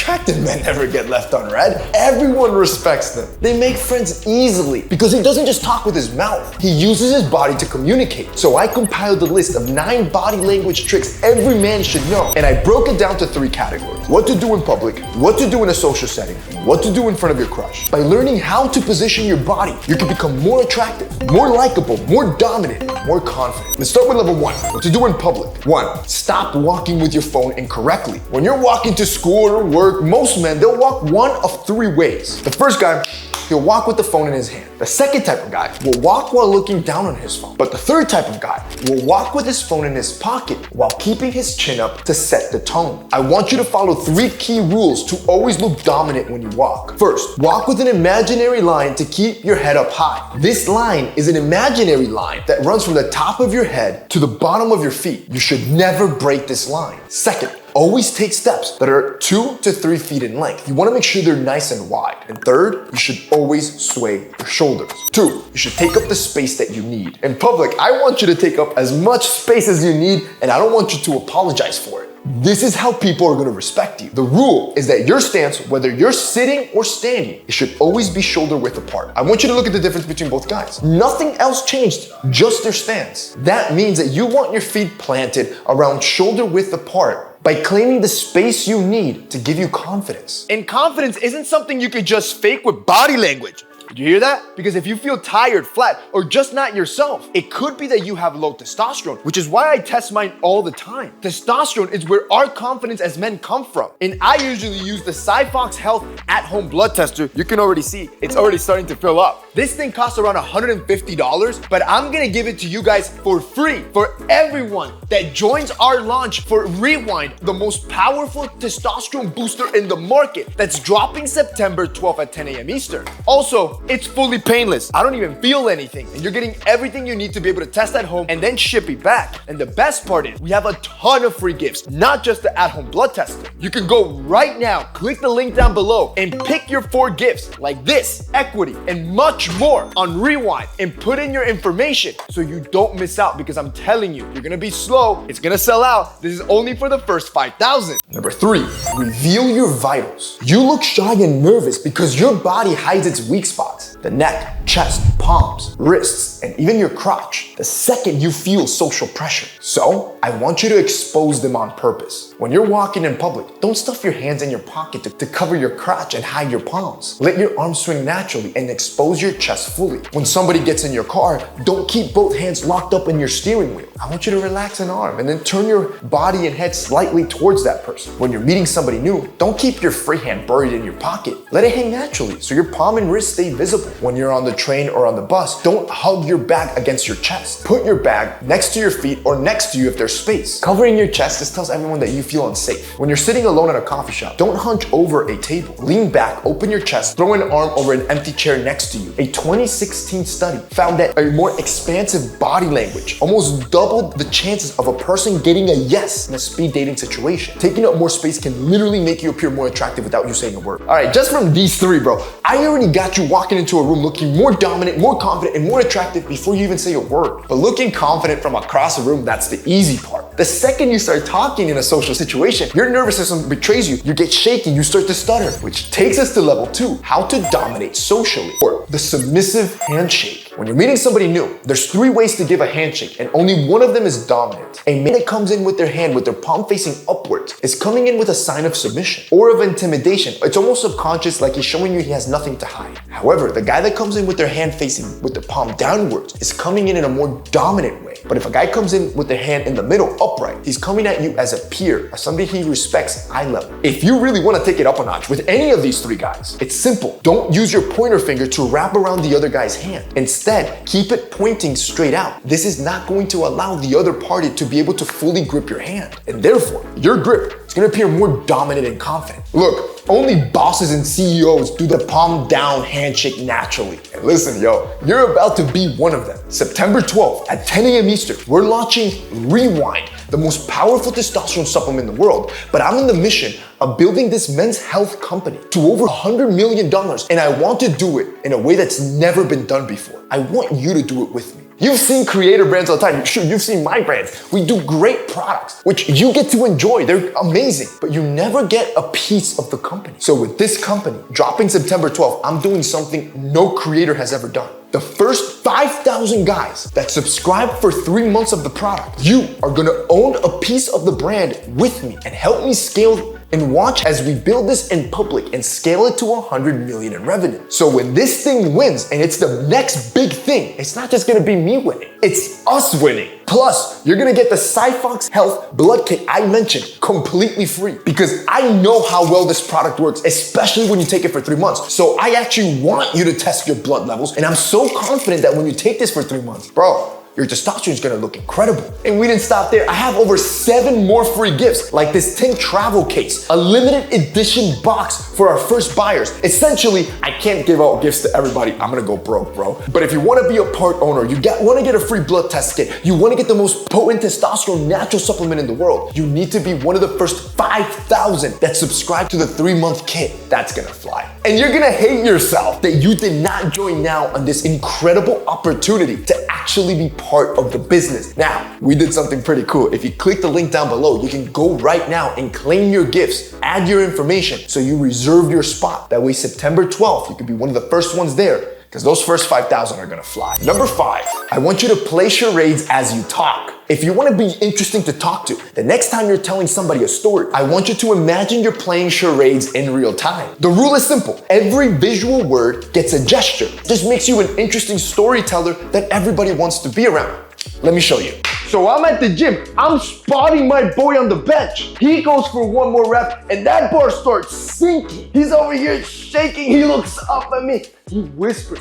Attractive men never get left unread. Everyone respects them. They make friends easily because he doesn't just talk with his mouth. He uses his body to communicate. So I compiled a list of 9 body language tricks every man should know. And I broke it down to 3 categories. What to do in public, what to do in a social setting, and what to do in front of your crush. By learning how to position your body, you can become more attractive, more likable, more dominant, more confident. Let's start with level 1, what to do in public. 1, stop walking with your phone incorrectly. When you're walking to school or work, most men, they'll walk one of 3 ways. The first guy, he'll walk with the phone in his hand. The second type of guy will walk while looking down on his phone. But the third type of guy will walk with his phone in his pocket while keeping his chin up to set the tone. I want you to follow 3 key rules to always look dominant when you walk. First, walk with an imaginary line to keep your head up high. This line is an imaginary line that runs from the top of your head to the bottom of your feet. You should never break this line. Second, always take steps that are 2 to 3 feet in length. You want to make sure they're nice and wide. And third, you should always sway your shoulders. 2, you should take up the space that you need. In public, I want you to take up as much space as you need, and I don't want you to apologize for it. This is how people are going to respect you. The rule is that your stance, whether you're sitting or standing, it should always be shoulder width apart. I want you to look at the difference between both guys. Nothing else changed, just their stance. That means that you want your feet planted around shoulder width apart by claiming the space you need to give you confidence. And confidence isn't something you could just fake with body language. Did you hear that? Because if you feel tired, flat, or just not yourself, it could be that you have low testosterone, which is why I test mine all the time. Testosterone is where our confidence as men come from. And I usually use the Cyfox Health at-home blood tester. You can already see it's already starting to fill up. This thing costs around $150, but I'm gonna give it to you guys for free for everyone that joins our launch for Rewind, the most powerful testosterone booster in the market that's dropping September 12th at 10 a.m. Eastern. Also, it's fully painless. I don't even feel anything. And you're getting everything you need to be able to test at home and then ship it back. And the best part is we have a ton of free gifts, not just the at-home blood tester. You can go right now, click the link down below and pick your 4 gifts like this, equity, and much more on Rewind and put in your information so you don't miss out, because I'm telling you, you're gonna be slow. It's gonna sell out. This is only for the first 5,000. Number 3, reveal your vitals. You look shy and nervous because your body hides its weak spots. The neck, chest, palms, wrists, and even your crotch the second you feel social pressure. So I want you to expose them on purpose. When you're walking in public, don't stuff your hands in your pocket to cover your crotch and hide your palms. Let your arms swing naturally and expose your chest fully. When somebody gets in your car, don't keep both hands locked up in your steering wheel. I want you to relax an arm and then turn your body and head slightly towards that person. When you're meeting somebody new, don't keep your free hand buried in your pocket. Let it hang naturally so your palm and wrist stay visible. When you're on the train or on the bus, don't hug your bag against your chest. Put your bag next to your feet or next to you if there's space. Covering your chest just tells everyone that you feel unsafe. When you're sitting alone at a coffee shop, don't hunch over a table. Lean back, open your chest, throw an arm over an empty chair next to you. A 2016 study found that a more expansive body language almost doubled the chances of a person getting a yes in a speed dating situation. Taking up more space can literally make you appear more attractive without you saying a word. All right, just from these 3, bro, I already got you walking into a room looking more dominant, more confident, and more attractive before you even say a word. But looking confident from across the room, that's the easy part. The second you start talking in a social situation, your nervous system betrays you. You get shaky, you start to stutter, which takes us to level 2, how to dominate socially, or the submissive handshake. When you're meeting somebody new, there's 3 ways to give a handshake, and only one of them is dominant. A man that comes in with their hand with their palm facing upwards is coming in with a sign of submission or of intimidation. It's almost subconscious, like he's showing you he has nothing to hide. However, the guy that comes in with their hand facing with their palm downwards is coming in a more dominant way. But if a guy comes in with their hand in the middle, upright, he's coming at you as a peer, as somebody he respects eye level. If you really want to take it up a notch with any of these 3 guys, it's simple. Don't use your pointer finger to wrap around the other guy's hand. Instead, keep it pointing straight out. This is not going to allow the other party to be able to fully grip your hand. And therefore, your grip is going to appear more dominant and confident. Look, only bosses and CEOs do the palm down handshake naturally. And listen, yo, you're about to be one of them. September 12th at 10 a.m. Eastern, we're launching Rewind, the most powerful testosterone supplement in the world. But I'm on the mission of building this men's health company to over $100 million. And I want to do it in a way that's never been done before. I want you to do it with me. You've seen creator brands all the time. Sure, you've seen my brands. We do great products, which you get to enjoy. They're amazing, but you never get a piece of the company. So with this company, dropping September 12th, I'm doing something no creator has ever done. The first 5,000 guys that subscribe for 3 months of the product, you are gonna own a piece of the brand with me and help me scale and watch as we build this in public and scale it to 100 million in revenue. So when this thing wins and it's the next big thing, it's not just gonna be me winning, it's us winning. Plus, you're gonna get the Cyphox Health Blood Kit I mentioned completely free because I know how well this product works, especially when you take it for 3 months. So I actually want you to test your blood levels, and I'm so confident that when you take this for 3 months, bro, your testosterone is gonna look incredible. And we didn't stop there. I have over 7 more free gifts, like this Tink travel case, a limited edition box for our first buyers. Essentially, I can't give out gifts to everybody. I'm gonna go broke, bro. But if you wanna be a part owner, you wanna get a free blood test kit, you wanna get the most potent testosterone natural supplement in the world, you need to be one of the first 5,000 that subscribe to the 3-month kit. That's gonna fly. And you're gonna hate yourself that you did not join now on this incredible opportunity to actually be part of the business. Now, we did something pretty cool. If you click the link down below, you can go right now and claim your gifts, add your information so you reserve your spot. That way, September 12th, you could be one of the first ones there because those first 5,000 are gonna fly. Number 5, I want you to play charades as you talk. If you wanna be interesting to talk to, the next time you're telling somebody a story, I want you to imagine you're playing charades in real time. The rule is simple. Every visual word gets a gesture. This makes you an interesting storyteller that everybody wants to be around. Let me show you. So I'm at the gym, I'm spotting my boy on the bench. He goes for 1 more rep and that bar starts sinking. He's over here shaking, he looks up at me. He whispers.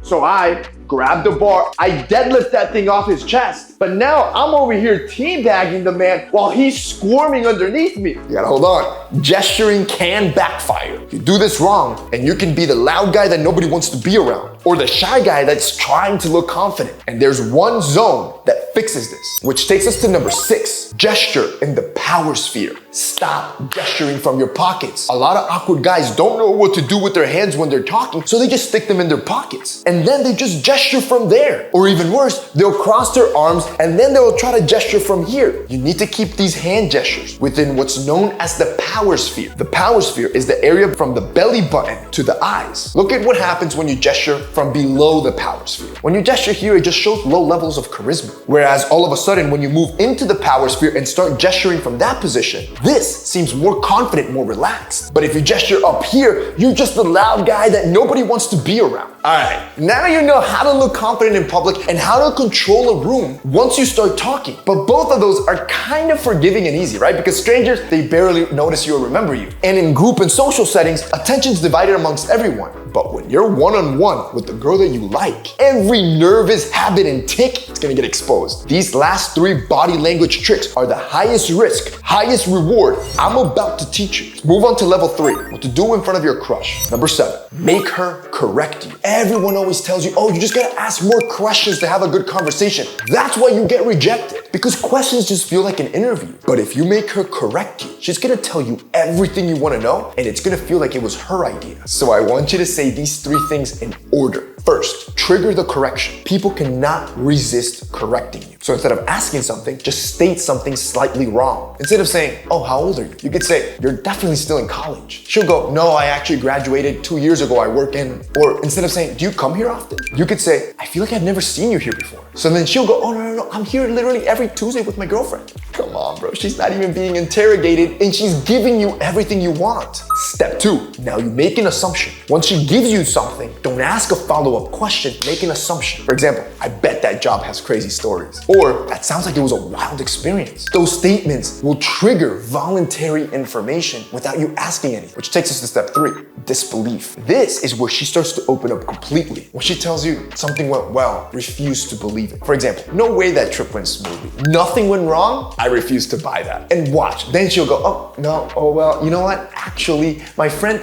So I grab the bar, I deadlift that thing off his chest. But now I'm over here teabagging the man while he's squirming underneath me. You gotta hold on. Gesturing can backfire. You do this wrong and you can be the loud guy that nobody wants to be around or the shy guy that's trying to look confident. And there's one zone that fixes this, which takes us to number 6, gesture in the power sphere. Stop gesturing from your pockets. A lot of awkward guys don't know what to do with their hands when they're talking, so they just stick them in their pockets. And then they just gesture from there. Or even worse, they'll cross their arms and then they'll try to gesture from here. You need to keep these hand gestures within what's known as the power sphere. The power sphere is the area from the belly button to the eyes. Look at what happens when you gesture from below the power sphere. When you gesture here, it just shows low levels of charisma. Whereas all of a sudden, when you move into the power sphere and start gesturing from that position, this seems more confident, more relaxed. But if you gesture up here, you're just the loud guy that nobody wants to be around. All right, now you know how to look confident in public and how to control a room once you start talking. But both of those are kind of forgiving and easy, right? Because strangers, they barely notice you or remember you. And in group and social settings, attention's divided amongst everyone. But when you're one-on-one with the girl that you like, every nervous habit and tick is gonna get exposed. These last 3 body language tricks are the highest risk, highest reward I'm about to teach you. Let's move on to level 3, what to do in front of your crush. Number 7, make her correct you. Everyone always tells you, oh, you just gotta ask more questions to have a good conversation. That's why you get rejected, because questions just feel like an interview. But if you make her correct you, she's gonna tell you everything you wanna know, and it's gonna feel like it was her idea. So I want you to say these 3 things in order. First, trigger the correction. People cannot resist correcting you. So instead of asking something, just state something slightly wrong. Instead of saying, oh, how old are you? You could say, you're definitely still in college. She'll go, no, I actually graduated 2 years ago, I work in. Or instead of saying, do you come here often? You could say, I feel like I've never seen you here before. So then she'll go, oh, no, I'm here literally every Tuesday with my girlfriend. Come on, bro, she's not even being interrogated and she's giving you everything you want. Step 2, now you make an assumption. Once she gives you something, don't ask a follow-up question, make an assumption. For example, I bet that job has crazy stories. Or that sounds like it was a wild experience. Those statements will trigger voluntary information without you asking any, which takes us to step 3, disbelief. This is where she starts to open up completely. When she tells you something went well, refuse to believe it. For example, no way that trip went smoothly. Nothing went wrong, I refuse to buy that. And watch, then she'll go, oh, no, oh, well, you know what? Actually, my friend,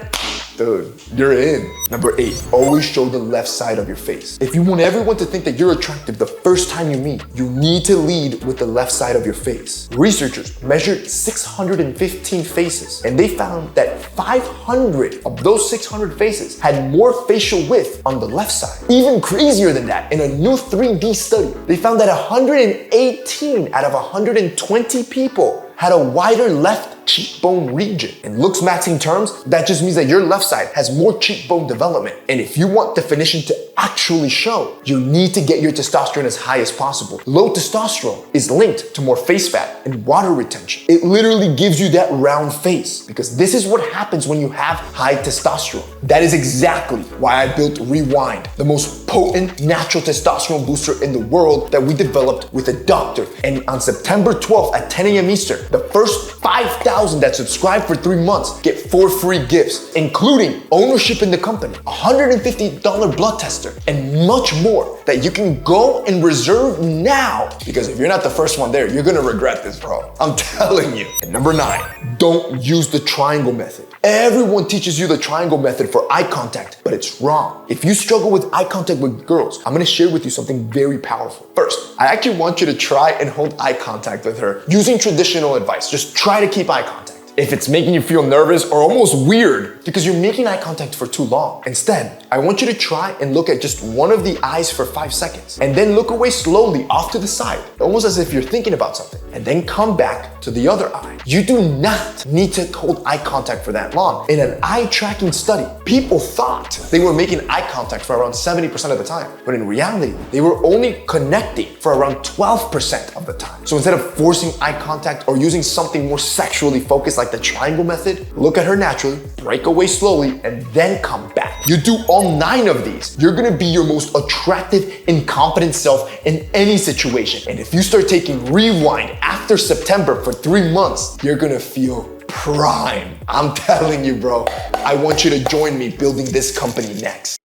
Dude, you're in. Number 8, always show the left side of your face. If you want everyone to think that you're attractive the first time you meet, you need to lead with the left side of your face. Researchers measured 615 faces, and they found that 500 of those 600 faces had more facial width on the left side. Even crazier than that, in a new 3D study, they found that 118 out of 120 people had a wider left cheekbone region. In looks maxing terms, that just means that your left side has more cheekbone development. And if you want definition to actually show, you need to get your testosterone as high as possible. Low testosterone is linked to more face fat and water retention. It literally gives you that round face, because this is what happens when you have high testosterone. That is exactly why I built Rewind, the most potent natural testosterone booster in the world that we developed with a doctor. And on September 12th at 10 a.m. Eastern, the first 5,000 that subscribe for 3 months get 4 free gifts, including ownership in the company, a $150 blood tester, and much more that you can go and reserve now. Because if you're not the first one there, you're gonna regret this, bro. I'm telling you. And number 9, don't use the triangle method. Everyone teaches you the triangle method for eye contact, but it's wrong. If you struggle with eye contact with girls, I'm gonna share with you something very powerful. First, I actually want you to try and hold eye contact with her using traditional advice. Just try to keep eye contact. If it's making you feel nervous or almost weird because you're making eye contact for too long, instead, I want you to try and look at just one of the eyes for 5 seconds, and then look away slowly off to the side, almost as if you're thinking about something, and then come back to the other eye. You do not need to hold eye contact for that long. In an eye tracking study, people thought they were making eye contact for around 70% of the time, but in reality, they were only connecting for around 12% of the time. So instead of forcing eye contact or using something more sexually focused like the triangle method, look at her naturally, break away slowly, and then come back. You do all 9 of these, you're gonna be your most attractive and confident self in any situation. And if you start taking Rewind after September for 3 months, you're gonna feel prime. I'm telling you, bro. I want you to join me building this company next.